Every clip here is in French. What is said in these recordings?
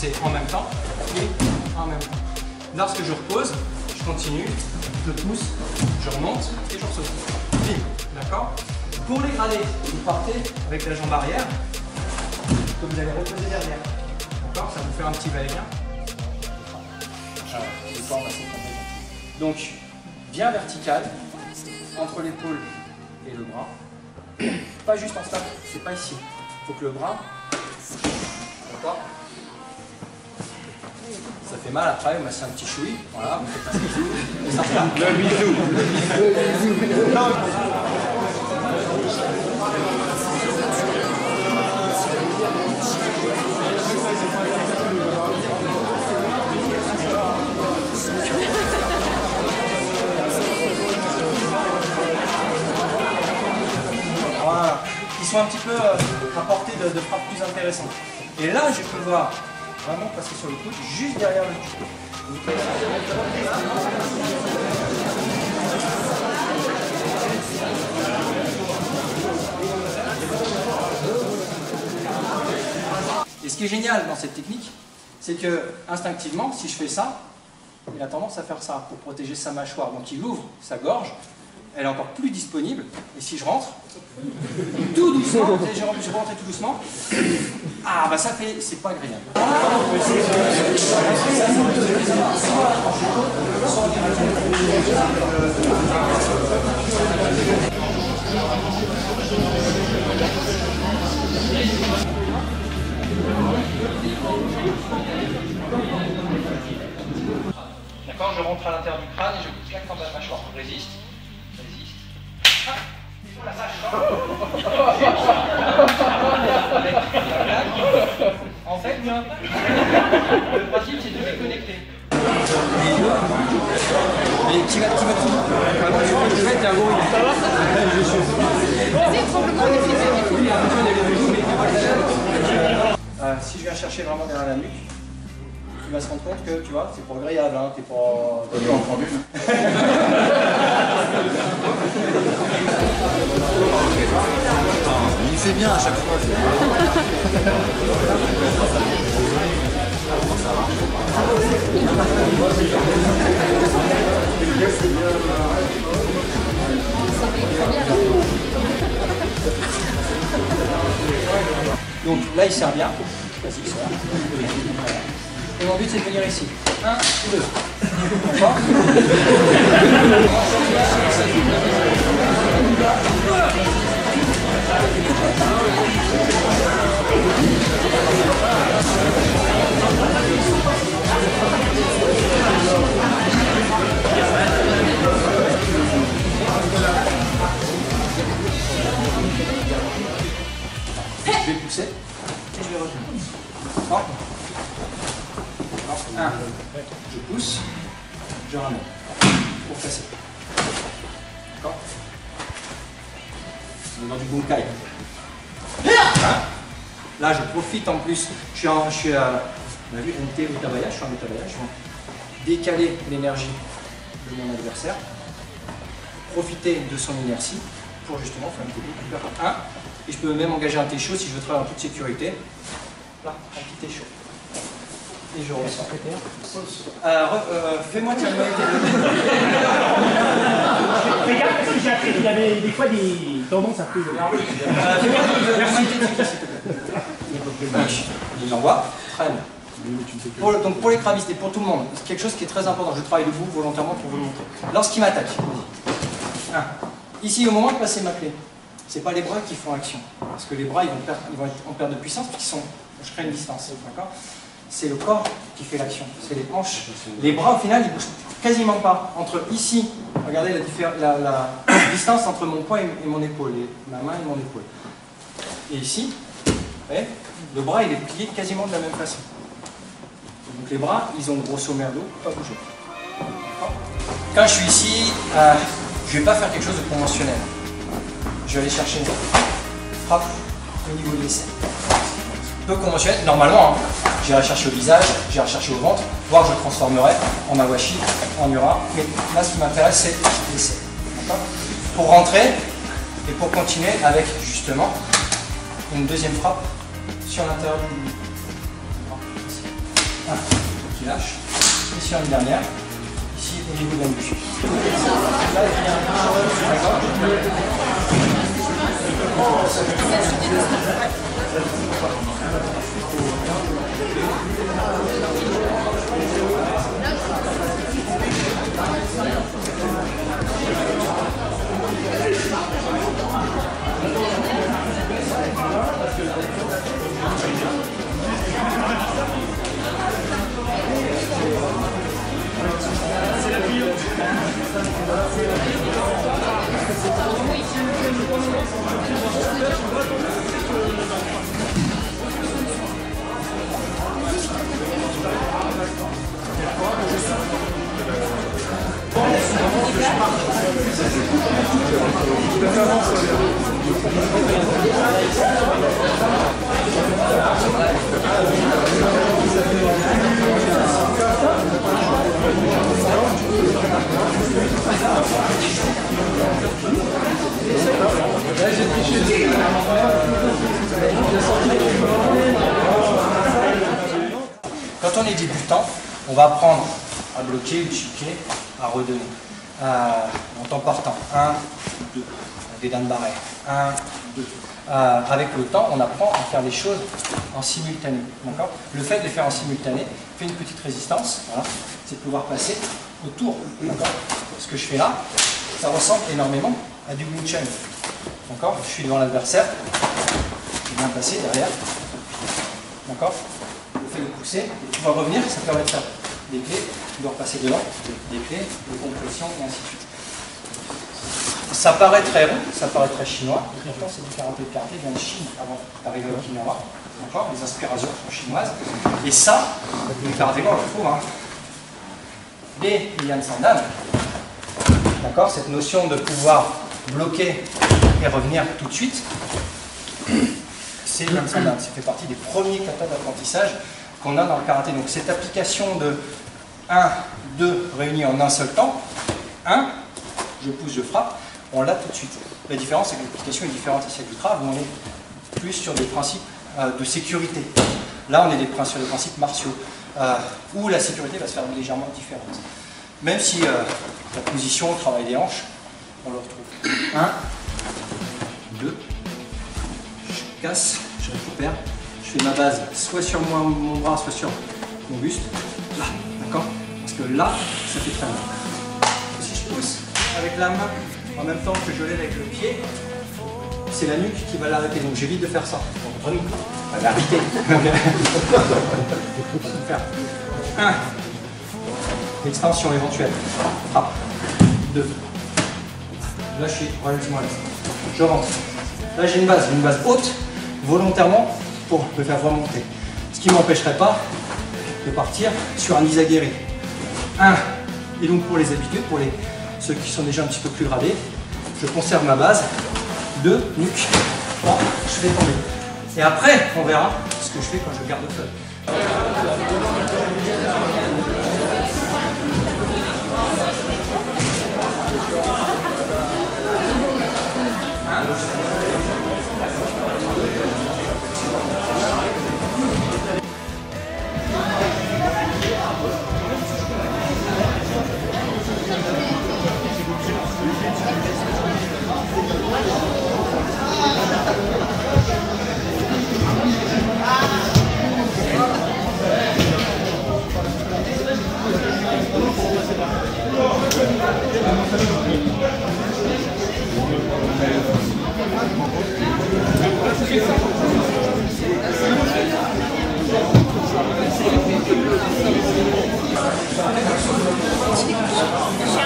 c'est en même temps et en même temps. Lorsque je repose, je continue, je pousse, je remonte et je ressaute. Bim, d'accord? Pour les gradés, vous partez avec la jambe arrière, que vous allez reposer derrière. D'accord? Ça vous fait un petit va-et-vient. Donc, bien vertical, entre l'épaule et le bras. Pas juste en stade, c'est pas ici. Il faut que le bras, d'accord? Ça fait mal après, mais c'est un petit chouï. Voilà, vous faites un bisou. Et ça repart. Le bisou. Voilà. Ils sont un petit peu à portée de frappe plus intéressante. Et là, je peux voir vraiment passer sur le coude, juste derrière le cul. Et ce qui est génial dans cette technique, c'est que instinctivement, si je fais ça, il a tendance à faire ça pour protéger sa mâchoire. Donc il ouvre sa gorge, elle est encore plus disponible. Et si je rentre, tout doucement, je vais rentrer tout doucement. Ah bah ça fait, c'est pas agréable. D'accord, je rentre à l'intérieur du crâne et je claque en bas de mâchoire. Résiste, résiste. Ah, oh la vache. En fait, le principe c'est de déconnecter. Mais qui va tout? Je vais être un gorille. Ça va? Si je viens chercher vraiment derrière la nuque, tu vas se rendre compte que, tu vois, c'est pas agréable, hein, t'es pas en prendre une. Il fait bien à chaque fois. Donc là il sert bien. Vas-y, il sert. Et mon but c'est de venir ici. 1, 2. D'accord? Je vais pousser et je vais retenir. Hop. 1, je pousse, je ramène pour casser. D'accord? On est dans du bunkai. Là, je profite en plus. Je suis à, on a vu NT Utabaya, je suis en Utabaya. Je vais décaler l'énergie de mon adversaire, profiter de son inertie pour justement faire une technique hyper 1. Et je peux même engager un T-chaud si je veux travailler en toute sécurité. Là, un petit T-chaud. Et je ressors. Fais-moi tirer le Fais gaffe parce que j'ai appris qu'il y avait des fois des tendances un peu. Je les envoie. Donc pour les cravistes et pour tout le monde, c'est quelque chose qui est très important. Je travaille debout volontairement pour vous le montrer. Lorsqu'il m'attaque, ici au moment de passer ma clé, c'est pas les bras qui font action. Parce que les bras ils vont être en perte de puissance puisqu'ils sont. Je crée une distance. C'est le corps qui fait l'action, c'est les hanches. Les bras, au final, ils bougent quasiment pas. Entre ici, regardez la distance entre mon poing et mon épaule, ma main et mon épaule. Et ici, vous voyez, le bras, il est plié quasiment de la même façon. Donc les bras, ils ont grosso merdo pas bougé. Quand je suis ici, je ne vais pas faire quelque chose de conventionnel. Je vais aller chercher une frappe au niveau de l'aisselle. Peu conventionnel, normalement, hein, j'irai chercher au visage, j'irai chercher au ventre, voire je transformerai en awashi, en ura. Mais là, ce qui m'intéresse, c'est l'aisselle. Pour rentrer et pour continuer avec justement une deuxième frappe sur l'intérieur du qui lâche. Et sur une dernière, ici au niveau de la nuque. Quand on est débutant, on va apprendre à bloquer, chiquer, à redonner. En temps portant. 1, 2. Des dan barrés. 1, 2. Avec le temps, on apprend à faire les choses en simultané. Le fait de les faire en simultané fait une petite résistance. Voilà. C'est de pouvoir passer autour. Ce que je fais là, ça ressemble énormément à du Wing Chun. Je suis devant l'adversaire. Je viens passer derrière. D'accord. Le fait de pousser, et pouvoir revenir, ça permet de faire des clés, de repasser devant, des clés, de compression, et ainsi de suite. Ça paraît très rond, ça paraît très chinois, pourtant c'est du karaté. Le karaté vient de Chine avant d'arriver au Okinawa. Les inspirations sont chinoises. Et ça, le karaté, on le trouve. Les Yan Sandan, cette notion de pouvoir bloquer et revenir tout de suite, c'est Yan Sandan. Ça fait partie des premiers katas d'apprentissage qu'on a dans le karaté. Donc cette application de 1, 2 réunis en un seul temps, 1, je pousse, je frappe, on l'a tout de suite. La différence, c'est que l'application est différente ici avec du trave, où on est plus sur des principes de sécurité. Là, on est sur des principes martiaux, où la sécurité va se faire légèrement différente. Même si la position, le travail des hanches, on le retrouve. 1, 2, je casse, je récupère, je fais ma base soit sur mon bras, soit sur mon buste, là, d'accord? Parce que là, ça fait très mal. Si je pousse avec la main en même temps que je lève avec le pied, c'est la nuque qui va l'arrêter. Donc j'évite de faire ça. Entre nous, on va l'arrêter. Faire 1, extension éventuelle. Frappe. 2. Là je suis relativement à l'aise. Je rentre. Là j'ai une base haute, volontairement pour me faire remonter. Ce qui ne m'empêcherait pas de partir sur un Izagiri. 1. Et donc pour les habitués, pour ceux qui sont déjà un petit peu plus gradés, je conserve ma base. 2, nuque. 3, je fais tomber. Et après, on verra ce que je fais quand je garde le feu.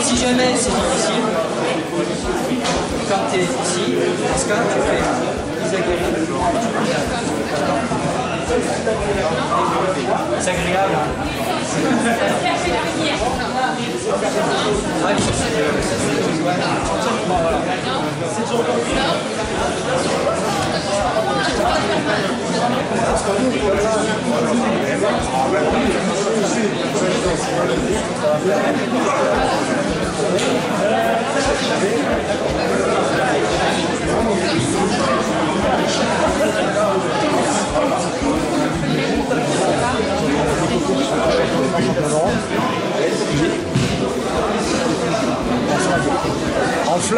Si jamais c'est difficile, quand tu es ici, parce que tu fais Izagiri, c'est agréable.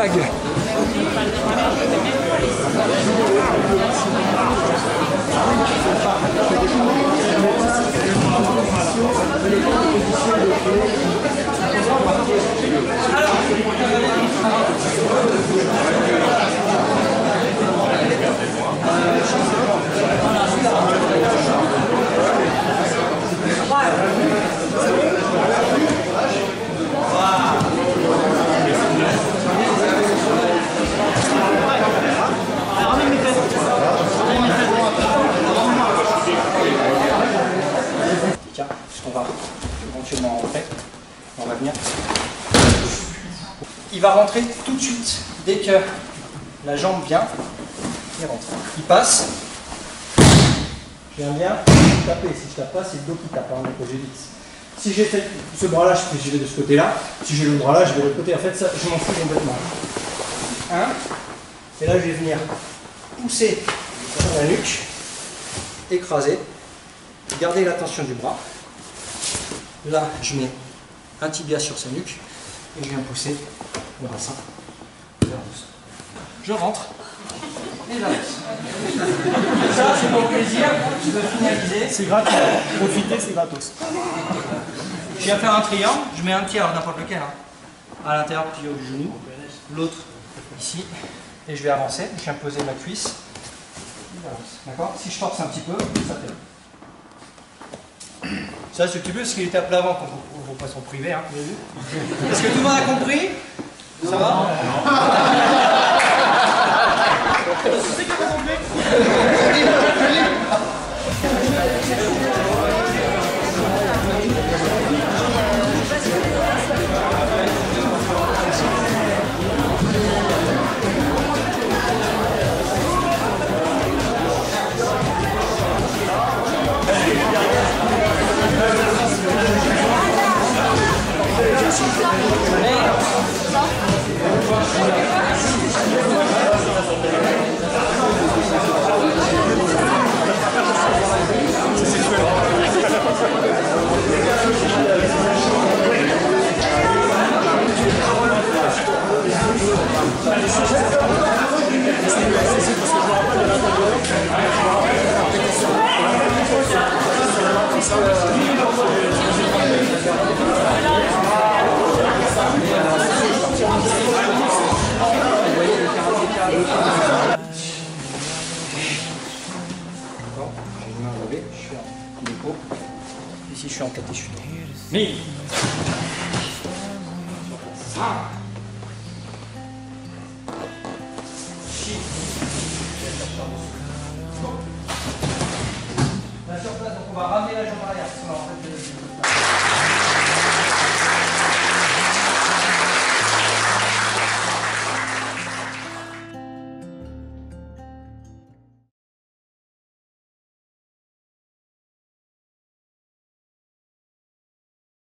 blague. Tiens, on va éventuellement rentrer. On va venir. Il va rentrer tout de suite dès que la jambe vient. Il rentre. Il passe. Je viens bien taper. Si je tape pas, c'est le dos qui tape. Hein, donc j'évite. Si j'ai ce bras-là, je vais de ce côté-là. Si j'ai le bras-là, je vais de l'autre côté. En fait, ça, je m'en fous complètement. Et là, je vais venir pousser sur la nuque, écraser, garder la tension du bras. Là, je mets un tibia sur sa nuque et je viens pousser le bassin vers le sol. Je rentre et j'avance. Ça, c'est pour plaisir. Je veux finaliser. C'est gratuit. Profitez, c'est gratos. Je viens faire un triangle. Je mets un pied, alors n'importe lequel, hein, à l'intérieur du genou, l'autre ici, et je vais avancer. Je viens poser ma cuisse. D'accord? Si je force un petit peu, ça fait. Ça, c'est un petit peu ce qu'il était à plat avant quand vos poissons privés. Hein. Est-ce que tout le monde a compris? Ça va? J'ai une main levée, je suis en dépôt. Ici, je suis en tête et je suis droit. Mais la surface, donc on va ramener la jambe arrière. Parce qu'on va en fait